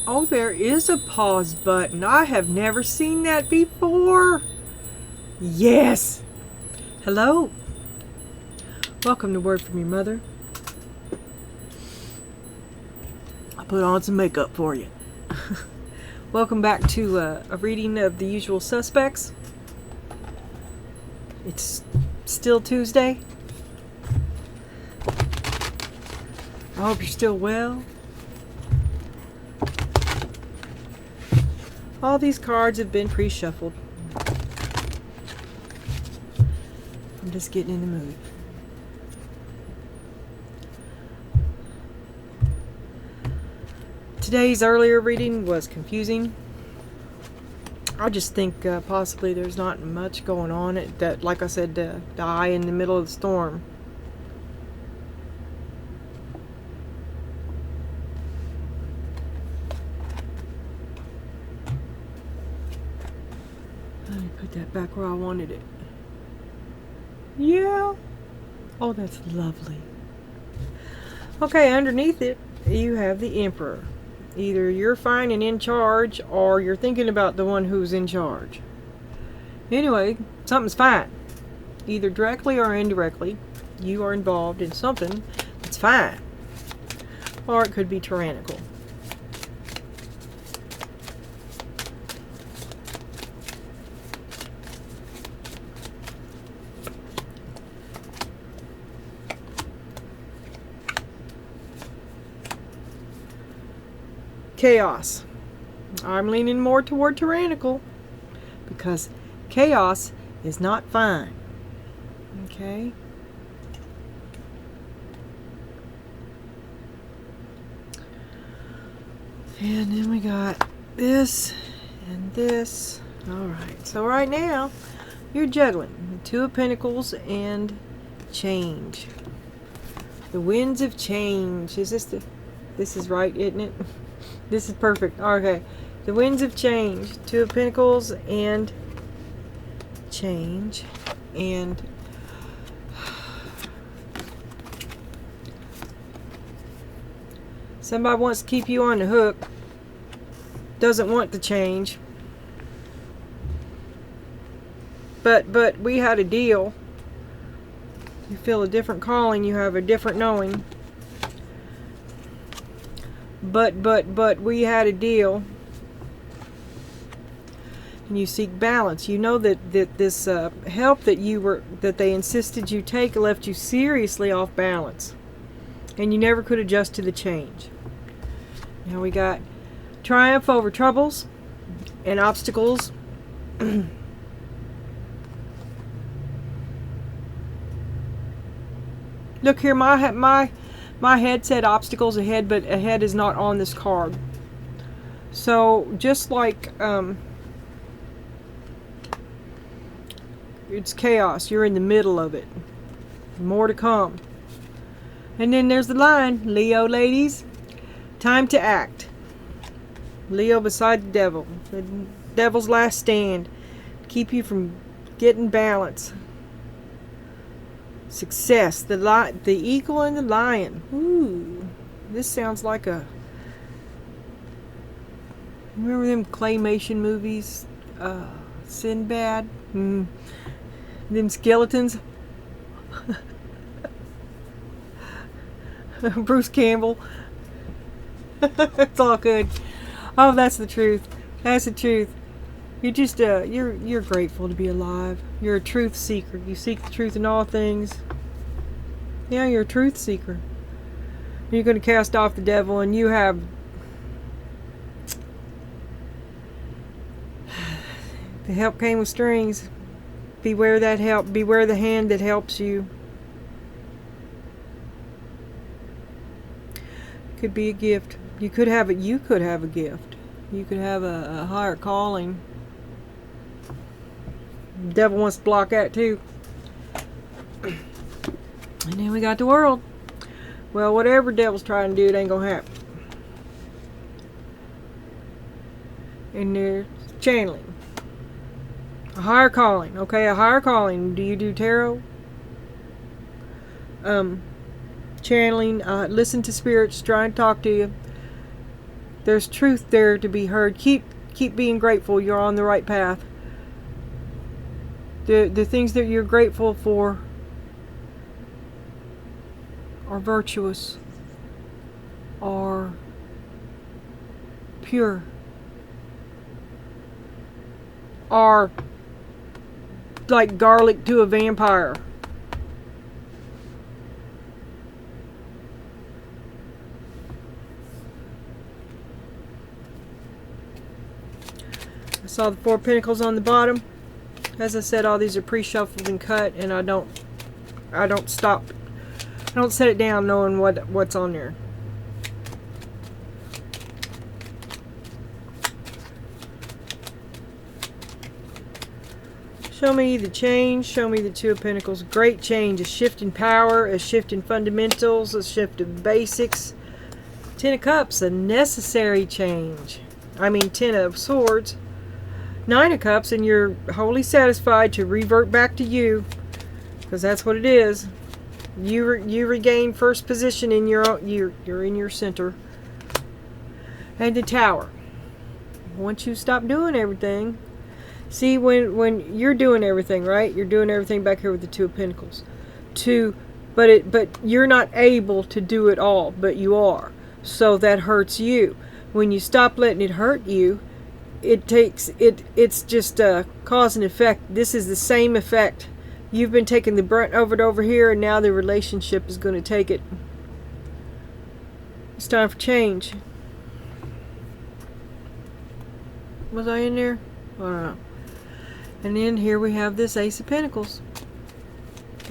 Oh, there is a pause button. I have never seen that before. Yes. Hello. Welcome to Word from Your Mother. I'll put on some makeup for you. Welcome back to a reading of The Usual Suspects. It's still Tuesday. I hope you're still well. All these cards have been pre-shuffled. I'm just getting in the mood. Today's earlier reading was confusing. I just think possibly there's not much going on. That, like I said, the eye in the middle of the storm. Let me put that back where I wanted it. Yeah. Oh, that's lovely. Okay, underneath it, you have the Emperor. Either you're fine and in charge, or you're thinking about the one who's in charge. Anyway, something's fine. Either directly or indirectly, you are involved in something that's fine. Or it could be tyrannical. Chaos. I'm leaning more toward tyrannical because chaos is not fine. Okay? And then we got this and this. Alright, so right now you're juggling the Two of Pentacles and change. The winds of change. This is right, isn't it? This is perfect. Okay. The winds of change. Two of Pentacles and change. And somebody wants to keep you on the hook. Doesn't want to change. But we had a deal. You feel a different calling. You have a different knowing. But we had a deal, and you seek balance. You know that this help that they insisted you take left you seriously off balance, and you never could adjust to the change. Now we got triumph over troubles and obstacles. Look here, my head said obstacles ahead, but ahead is not on this card. So just like it's chaos, you're in the middle of it. More to come. And then there's the line, Leo ladies, time to act. Leo beside the devil. The devil's last stand. Keep you from getting balance. Success, the eagle and the lion. Ooh, this sounds like a. Remember them claymation movies? Sinbad? Them skeletons? Bruce Campbell. It's all good. Oh, that's the truth. That's the truth. You're just you're grateful to be alive. You're a truth seeker. You seek the truth in all things. Yeah, you're a truth seeker. You're going to cast off the devil, and you have the help came with strings. Beware that help. Beware the hand that helps you. Could be a gift. You could have it. You could have a gift. You could have a higher calling. The devil wants to block that too. And then we got the world. Well, whatever the devil's trying to do, it ain't gonna happen. And there's channeling. A higher calling. Okay, a higher calling. Do you do tarot? Channeling. Listen to spirits trying to talk to you. There's truth there to be heard. Keep being grateful. You're on the right path. The things that you're grateful for are virtuous, are pure, are like garlic to a vampire. I saw the 4 Pentacles on the bottom. As I said, all these are pre-shuffled and cut, and I don't stop. I don't set it down knowing what's on there. Show me the change. Show me the 2 of Pentacles. Great change. A shift in power. A shift in fundamentals. A shift in basics. 10 of Cups. A necessary change. I mean 10 of Swords. 9 of Cups. And you're wholly satisfied to revert back to you. Because that's what it is. You regain first position in your you're in your center. And the Tower. Once you stop doing everything. See, when you're doing everything, right? You're doing everything back here with the 2 of Pentacles. But you're not able to do it all, but you are. So that hurts you. When you stop letting it hurt you, it's just a cause and effect. This is the same effect. You've been taking the brunt of it over here, and now the relationship is going to take it. It's time for change. Was I in there? I don't know. And then here we have this Ace of Pentacles.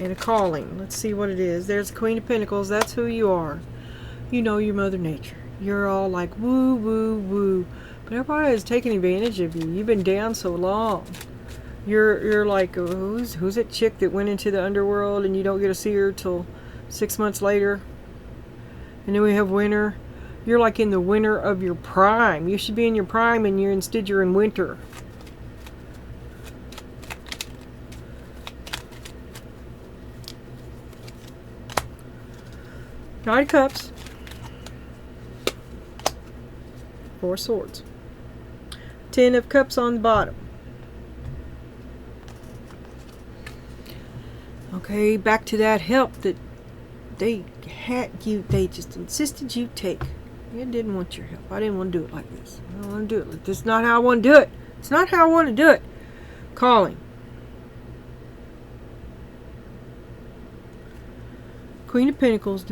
And a calling. Let's see what it is. There's the Queen of Pentacles. That's who you are. You know your Mother Nature. You're all like, woo, woo, woo. But everybody is taking advantage of you. You've been down so long. You're like, who's that chick that went into the underworld and you don't get to see her till 6 months later? And then we have winter. You're like in the winter of your prime. You should be in your prime, and instead you're in winter. Nine of Cups. 4 Swords. 10 of Cups on the bottom. Okay, back to that help that they just insisted you take. I didn't want your help. I didn't want to do it like this. I don't want to do it like this. It's not how I want to do it. It's not how I want to do it. Calling. Queen of Pentacles,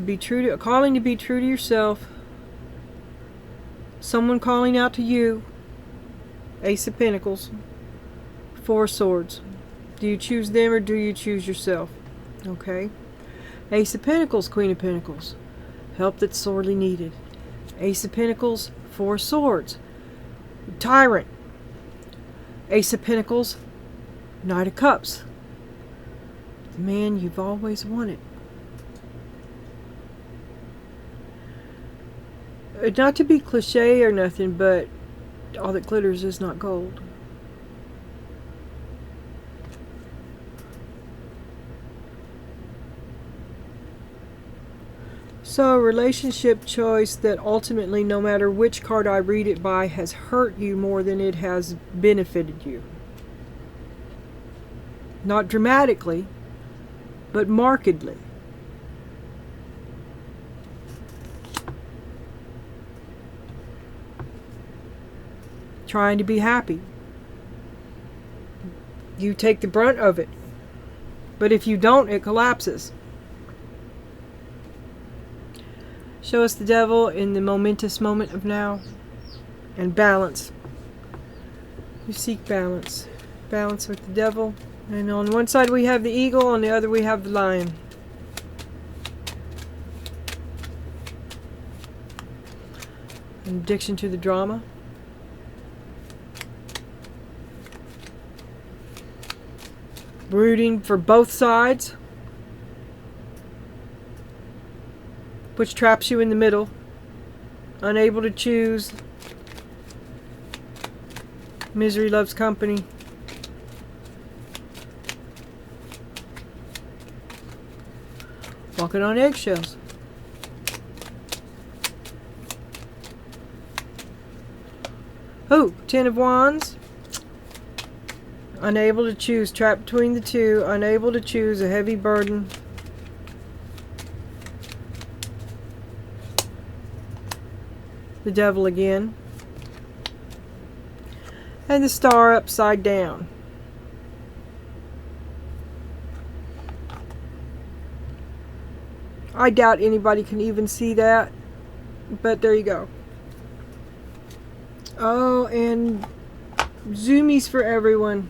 calling to be true to yourself. Someone calling out to you. Ace of Pentacles. 4 Swords. Do you choose them or do you choose yourself? Okay. Ace of Pentacles, Queen of Pentacles. Help that's sorely needed. Ace of Pentacles, 4 Swords. Tyrant. Ace of Pentacles, Knight of Cups. The man you've always wanted. Not to be cliche or nothing, but all that glitters is not gold. So, a relationship choice that ultimately, no matter which card I read it by, has hurt you more than it has benefited you. Not dramatically, but markedly. Trying to be happy. You take the brunt of it. But if you don't, it collapses. Show us the devil in the momentous moment of now. And balance. You seek balance. Balance with the devil. And on one side we have the eagle, on the other we have the lion. An addiction to the drama. Rooting for both sides, which traps you in the middle, unable to choose. Misery loves company. Walking on eggshells. Oh, Ten of Wands. Unable to choose. Trapped between the two. Unable to choose. A heavy burden. The Devil again. And the Star upside down. I doubt anybody can even see that. But there you go. Oh, and zoomies for everyone.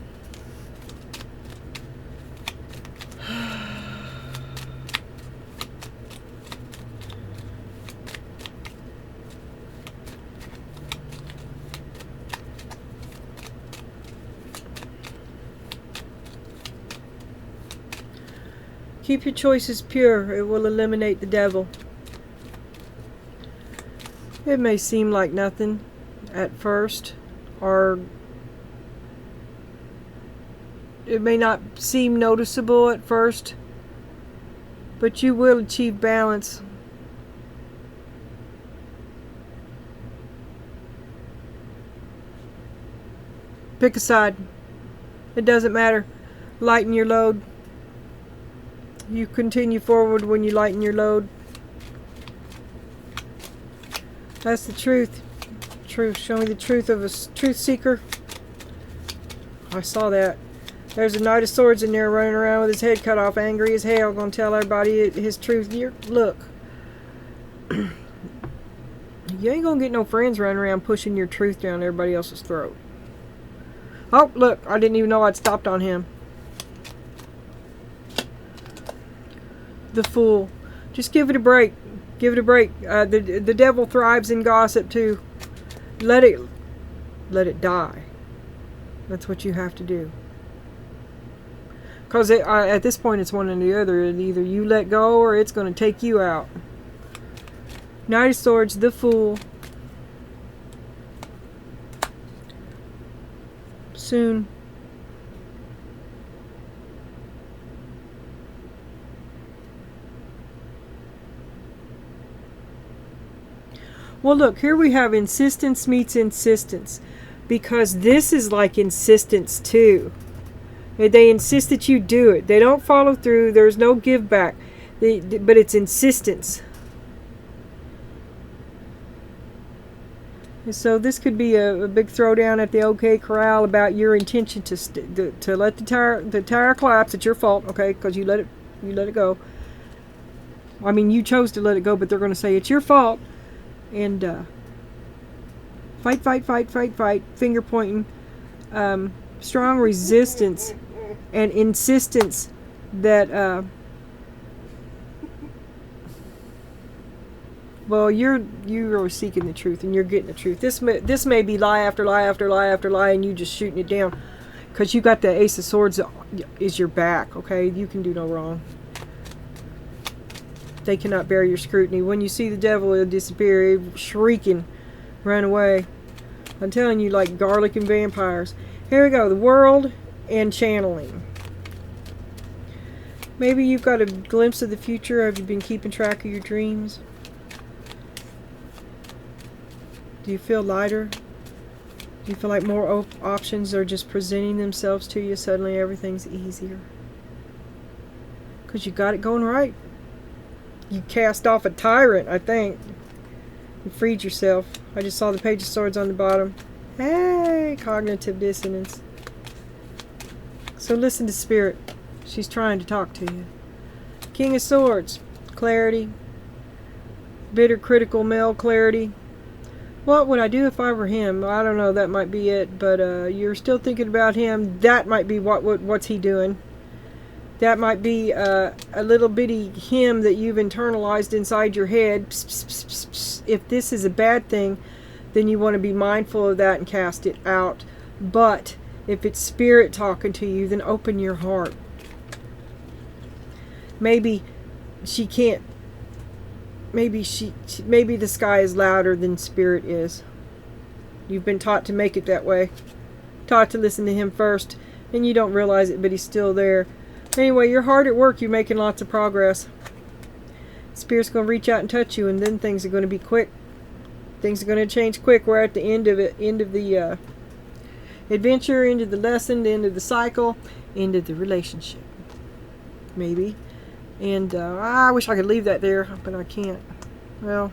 Keep your choices pure. It will eliminate the devil. It may seem like nothing at first, or it may not seem noticeable at first, but you will achieve balance. Pick a side. It doesn't matter. Lighten your load. You continue forward when you lighten your load. That's the truth. Truth. Show me the truth of a truth seeker. I saw that. There's a Knight of Swords in there running around with his head cut off, angry as hell, gonna tell everybody his truth. Look. You ain't gonna get no friends running around pushing your truth down everybody else's throat. Oh, look. I didn't even know I'd stopped on him. The Fool. Just give it a break. Give it a break. The devil thrives in gossip too. Let it die. That's what you have to do. Because at this point it's one or the other. Either you let go or it's going to take you out. Knight of Swords, the Fool. Soon. Well, look, here we have insistence meets insistence. Because this is like insistence, too. They insist that you do it. They don't follow through. There's no give back. But it's insistence. And so this could be a big throwdown at the OK Corral about your intention to let the tire collapse. It's your fault, okay, because you let it go. I mean, you chose to let it go, but they're going to say it's your fault. And fight, finger pointing, strong resistance and insistence that, well, you're seeking the truth and you're getting the truth. This may be lie after lie after lie after lie, and you just shooting it down because you got the Ace of Swords is your back, okay? You can do no wrong. They cannot bear your scrutiny. When you see the devil, he'll disappear, shrieking, run away. I'm telling you, like garlic and vampires. Here we go, the World and channeling. Maybe you've got a glimpse of the future. Have you been keeping track of your dreams? Do you feel lighter? Do you feel like more options are just presenting themselves to you? Suddenly everything's easier. Because you got it going right. You cast off a tyrant, I think. You freed yourself. I just saw the Page of Swords on the bottom. Hey, cognitive dissonance. So listen to Spirit. She's trying to talk to you. King of Swords. Clarity. Bitter, critical male clarity. What would I do if I were him? I don't know. That might be it. But you're still thinking about him. That might be what's he doing. That might be a little bitty hymn that you've internalized inside your head. Psst, psst, psst, psst, psst. If this is a bad thing, then you want to be mindful of that and cast it out. But if it's Spirit talking to you, then open your heart. Maybe she can't. Maybe maybe the sky is louder than Spirit is. You've been taught to make it that way. Taught to listen to him first, and you don't realize it, but he's still there. Anyway, you're hard at work. You're making lots of progress. Spirit's going to reach out and touch you, and then things are going to be quick. Things are going to change quick. We're at the end of it, end of the adventure, end of the lesson, end of the cycle, end of the relationship. Maybe. And I wish I could leave that there, but I can't. Well,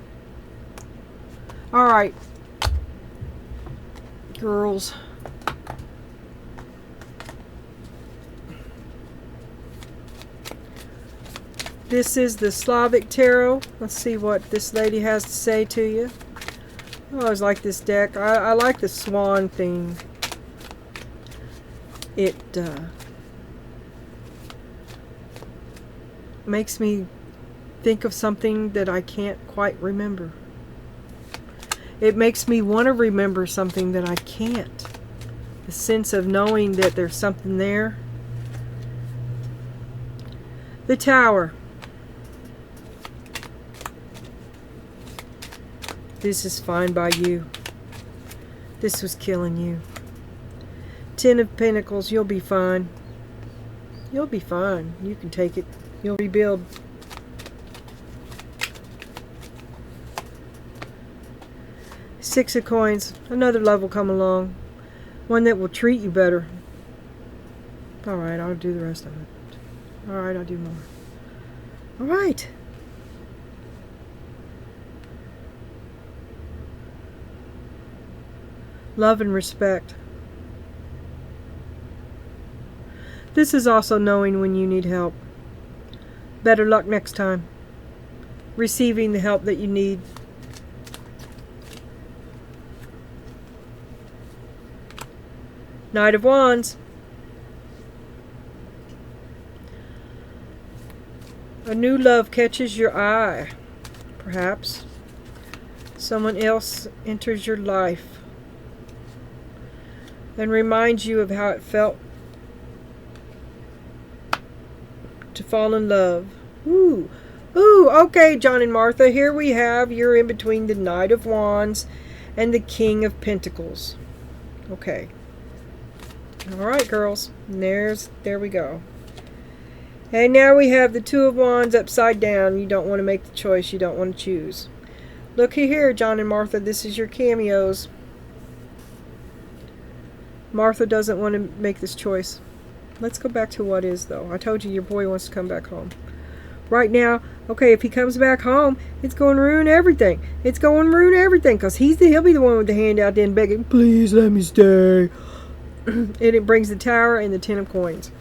alright, girls. This is the Slavic Tarot. Let's see what this lady has to say to you. I always like this deck. I like the swan theme. It makes me think of something that I can't quite remember. It makes me want to remember something that I can't. The sense of knowing that there's something there. The Tower. This is fine by you. This was killing you. Ten of Pentacles, you'll be fine. You'll be fine. You can take it. You'll rebuild. Six of Coins, another love will come along. One that will treat you better. Alright, I'll do the rest of it. Alright, I'll do more. Alright. Love and respect. This is also knowing when you need help. Better luck next time. Receiving the help that you need. Knight of Wands. A new love catches your eye. Perhaps. Someone else enters your life and reminds you of how it felt to fall in love. Ooh. Ooh, okay, John and Martha. Here we have, you're in between the Knight of Wands and the King of Pentacles. Okay. Alright, girls. There we go. And now we have the Two of Wands upside down. You don't want to make the choice. You don't want to choose. Looky here, John and Martha. This is your cameos. Martha doesn't want to make this choice. Let's go back to what is, though. I told you your boy wants to come back home. Right now, okay, if he comes back home, it's going to ruin everything. It's going to ruin everything, because he'll be the one with the hand out there and begging, please let me stay. And it brings the Tower and the Ten of Coins.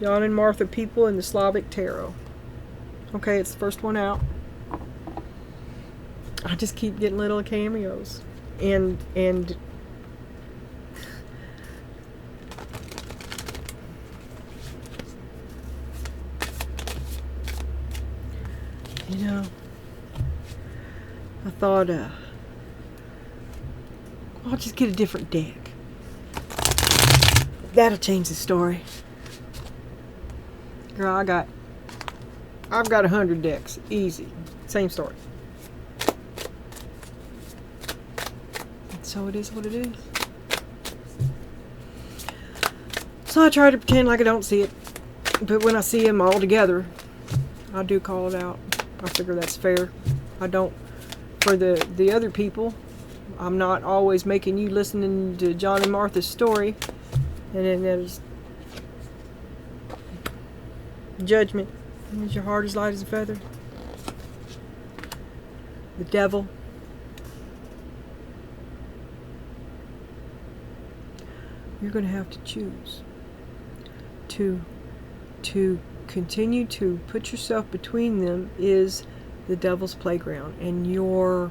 John and Martha people in the Slavic Tarot. Okay, it's the first one out. I just keep getting little cameos. And you know, I thought I'll just get a different deck. That'll change the story. Girl, I've got 100 decks. Easy. Same story. So it is what it is. So I try to pretend like I don't see it. But when I see them all together, I do call it out. I figure that's fair. I don't, for the other people, I'm not always making you listening to John and Martha's story. And then there's Judgment. Is your heart as light as a feather? The Devil. You're going to have to choose to continue to put yourself between them is the devil's playground, and you're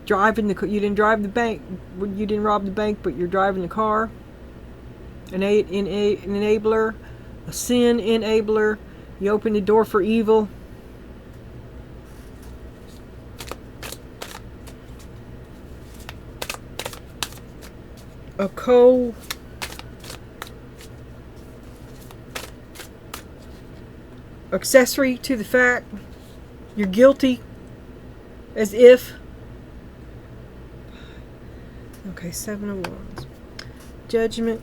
driving the, you didn't drive the bank, you didn't rob the bank, but you're driving the car. An enabler, a sin enabler. You open the door for evil. A accessory to the fact you're guilty, as if. Okay, Seven of Wands. Judgment,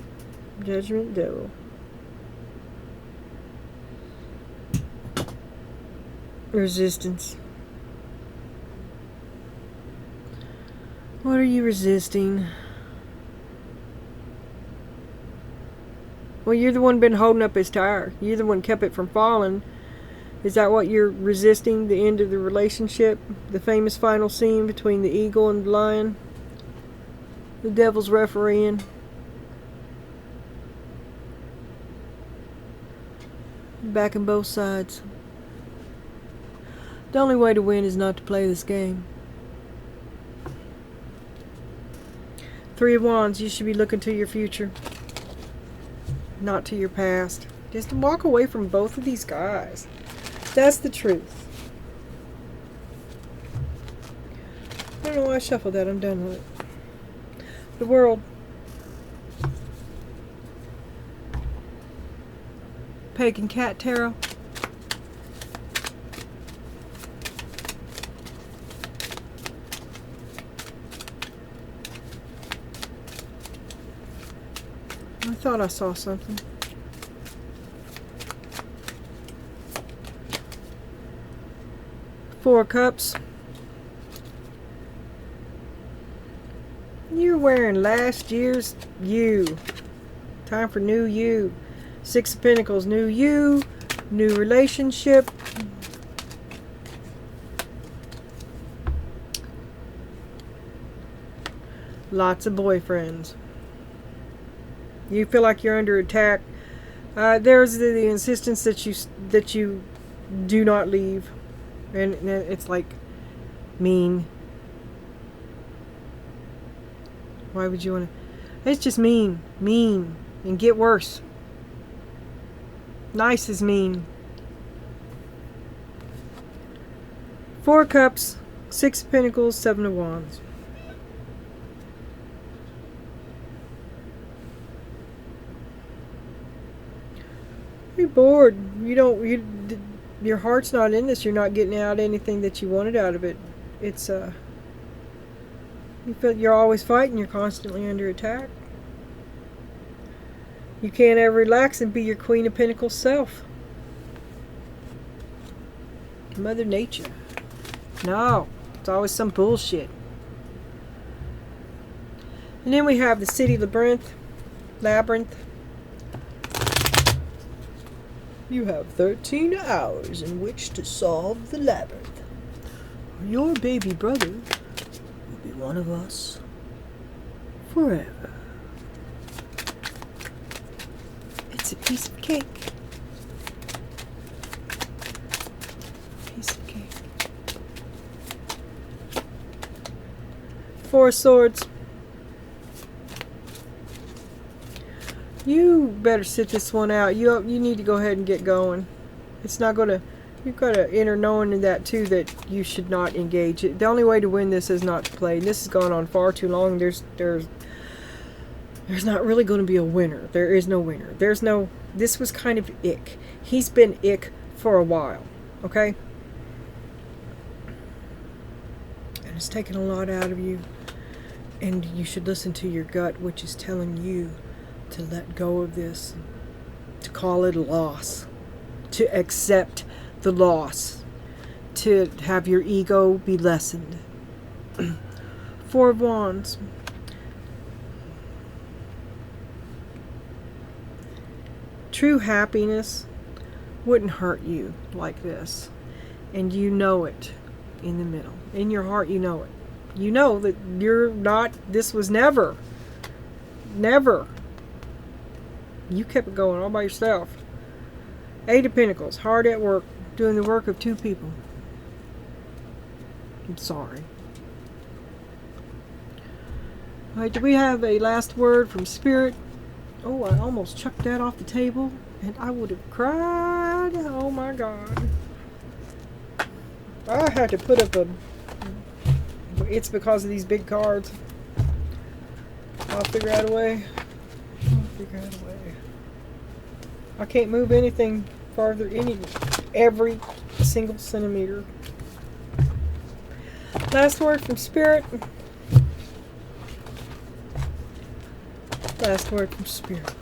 Devil. Resistance. What are you resisting? Well, you're the one been holding up his tire. You're the one kept it from falling. Is that what you're resisting? The end of the relationship? The famous final scene between the eagle and the lion? The devil's refereeing? Backing both sides. The only way to win is not to play this game. Three of Wands, you should be looking to your future, not to your past. Just walk away from both of these guys. That's the truth. I don't know why I shuffled that. I'm done with it. The World. Pagan Cat Tarot. I thought I saw something. Four of Cups. You're wearing last year's you. Time for new you. Six of Pentacles, new you, new relationship. Lots of boyfriends. You feel like you're under attack. There's the insistence that you do not leave, and it's like mean. Why would you want to? It's just mean, and get worse. Nice is mean. Four of Cups, Six of Pentacles, Seven of Wands. You're bored. Your heart's not in this. You're not getting out anything that you wanted out of it. It's you feel you're always fighting. You're constantly under attack. You can't ever relax and be your Queen of Pentacles self. Mother Nature. No, it's always some bullshit. And then we have the City Labyrinth. You have 13 hours in which to solve the labyrinth. Your baby brother will be one of us forever. It's a piece of cake. Piece of cake. Four of Swords. You better sit this one out. You need to go ahead and get going. It's not going to... You've got to enter knowing in that too that you should not engage. The only way to win this is not to play. This has gone on far too long. There's not really going to be a winner. There is no winner. There's no... This was kind of ick. He's been ick for a while. Okay? And it's taken a lot out of you. And you should listen to your gut, which is telling you to let go of this, to call it a loss, to accept the loss, to have your ego be lessened. Four of Wands. True happiness wouldn't hurt you like this, and you know it in the middle. In your heart, you know it. You know that you're not, this was never. You kept it going all by yourself. Eight of Pentacles, hard at work, doing the work of two people. I'm sorry. Alright, do we have a last word from Spirit? Oh, I almost chucked that off the table, and I would have cried. Oh my God. I had to put up a... It's because of these big cards. I'll figure out a way. I can't move anything farther, every single centimeter. Last word from Spirit. Last word from Spirit.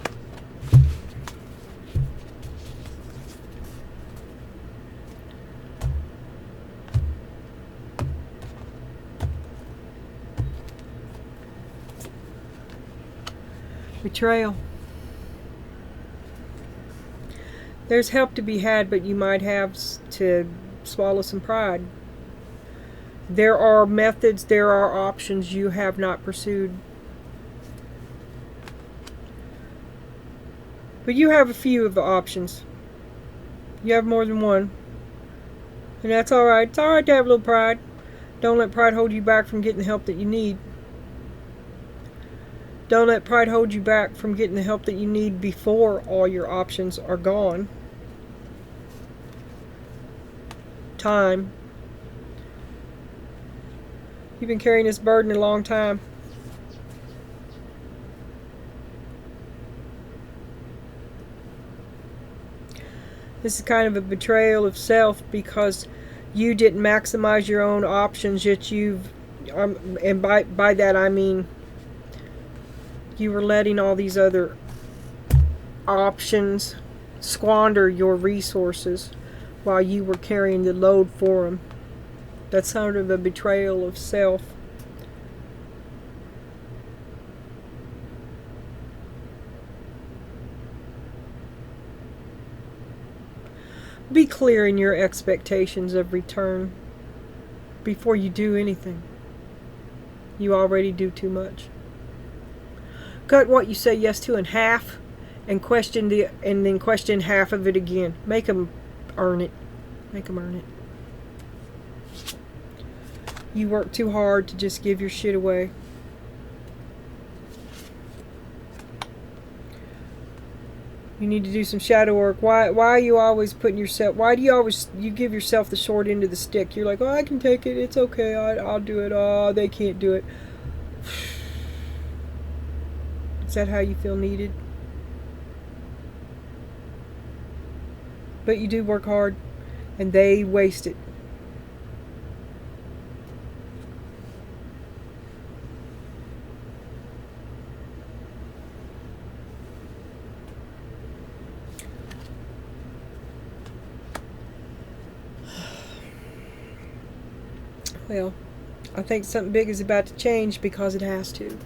Betrayal. There's help to be had, but you might have to swallow some pride. There are methods, there are options you have not pursued. But you have a few of the options. You have more than one. And that's alright. It's alright to have a little pride. Don't let pride hold you back from getting the help that you need. Don't let pride hold you back from getting the help that you need before all your options are gone. Time. You've been carrying this burden a long time. This is kind of a betrayal of self because you didn't maximize your own options, yet and by that I mean you were letting all these other options squander your resources while you were carrying the load for them. That's sort of a betrayal of self. Be clear in your expectations of return before you do anything. You already do too much. Cut what you say yes to in half and then question half of it again. Make them earn it. Make them earn it. You work too hard to just give your shit away. You need to do some shadow work. Why are you always putting yourself, why do you give yourself the short end of the stick? You're like, oh, I can take it, it's okay, I'll do it, oh, they can't do it. Is that how you feel needed? But you do work hard, and they waste it. Well, I think something big is about to change because it has to.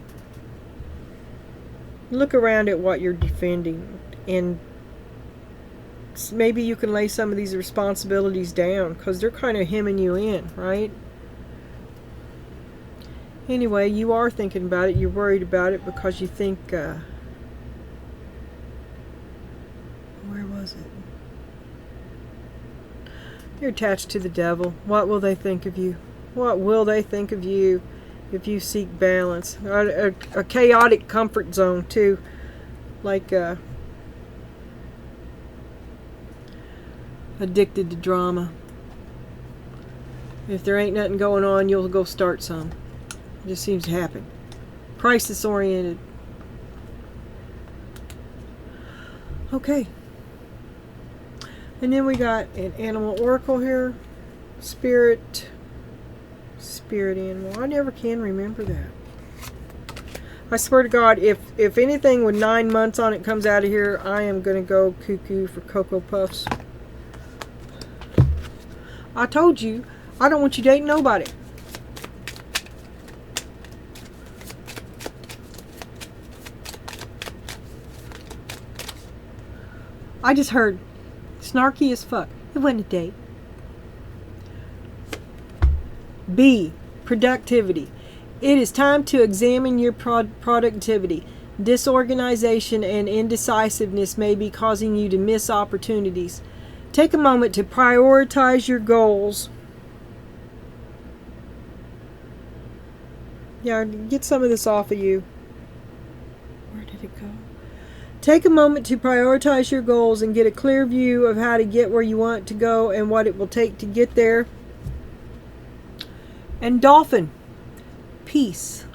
Look around at what you're defending, and maybe you can lay some of these responsibilities down because they're kind of hemming you in, right? Anyway, you are thinking about it. You're worried about it because you think, where was it? You're attached to the devil. What will they think of you? What will they think of you if you seek balance? A chaotic comfort zone, too. Like, addicted to drama. If there ain't nothing going on, you'll go start some. It just seems to happen. Crisis oriented. Okay. And then we got an animal oracle here. Spirit animal. I never can remember that. I swear to God, if anything with 9 months on it comes out of here, I am going to go cuckoo for Cocoa Puffs. I told you, I don't want you dating nobody. I just heard snarky as fuck. It wasn't a date. B. Productivity. It is time to examine your productivity. Disorganization and indecisiveness may be causing you to miss opportunities. Take a moment to prioritize your goals. Yeah, get some of this off of you. Where did it go? Take a moment to prioritize your goals and get a clear view of how to get where you want to go and what it will take to get there. And dolphin, peace.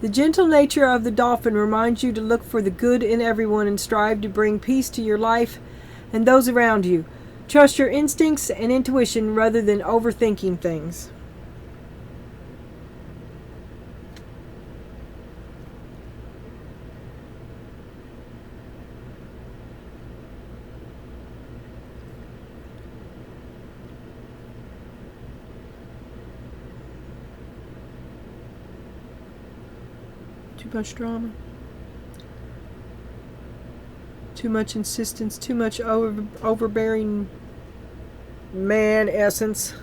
The gentle nature of the dolphin reminds you to look for the good in everyone and strive to bring peace to your life and those around you. Trust your instincts and intuition rather than overthinking things. much drama. Too much insistence, too much overbearing man essence.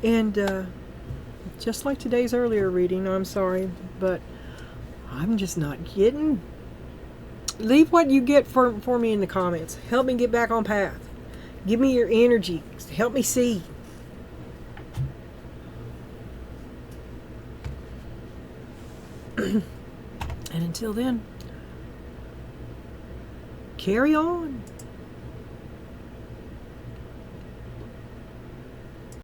And just like today's earlier reading, I'm sorry, but I'm just not getting. Leave what you get for me in the comments. Help me get back on path. Give me your energy. Help me see. And until then, carry on.